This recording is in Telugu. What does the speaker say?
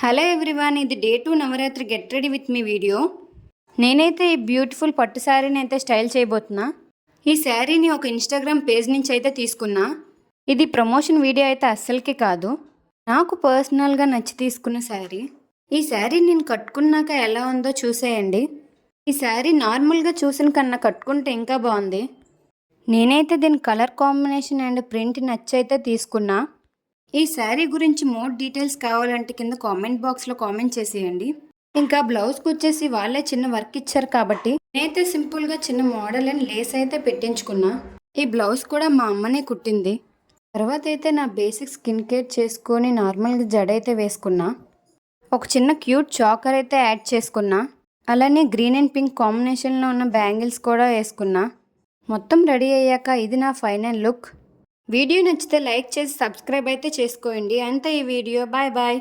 హలో ఎవ్రీవన్, ఇది day 2 Navratri get ready with me video. నేనైతే ఈ బ్యూటిఫుల్ పట్టు శారీని అయితే స్టైల్ చేయబోతున్నా. ఈ శారీని ఒక ఇన్స్టాగ్రామ్ పేజ్ నుంచి అయితే తీసుకున్నా. ఇది ప్రమోషన్ వీడియో అయితే అస్సలకి కాదు, నాకు పర్సనల్గా నచ్చి తీసుకున్న శారీ. ఈ శారీ నేను కట్టుకున్నాక ఎలా ఉందో చూసేయండి. ఈ శారీ నార్మల్గా చూసిన కన్నా కట్టుకుంటే ఇంకా బాగుంది. నేనైతే దీని కలర్ కాంబినేషన్ అండ్ ప్రింట్ నచ్చైతే తీసుకున్నా. ఈ శారీ గురించి మోర్ డీటెయిల్స్ కావాలంటే కింద కామెంట్ బాక్స్లో కామెంట్ చేసేయండి. ఇంకా బ్లౌజ్కి వచ్చేసి వాళ్ళే చిన్న వర్క్ ఇచ్చారు కాబట్టి నేనైతే సింపుల్గా చిన్న మోడల్ అండ్ లేస్ అయితే పెట్టించుకున్నా. ఈ బ్లౌజ్ కూడా మా అమ్మనే కుట్టింది. తర్వాత అయితే నా బేసిక్ స్కిన్ కేర్ చేసుకొని నార్మల్గా జడైతే వేసుకున్నా. ఒక చిన్న క్యూట్ చాకర్ అయితే యాడ్ చేసుకున్నా. అలానే గ్రీన్ అండ్ పింక్ కాంబినేషన్లో ఉన్న బ్యాంగిల్స్ కూడా వేసుకున్నా. మొత్తం రెడీ అయ్యాక ఇది నా ఫైనల్ లుక్. వీడియో నచ్చితే లైక్ చేసి సబ్స్క్రైబ్ అయితే చేసుకోండి. అంతే ఈ వీడియో. Bye bye.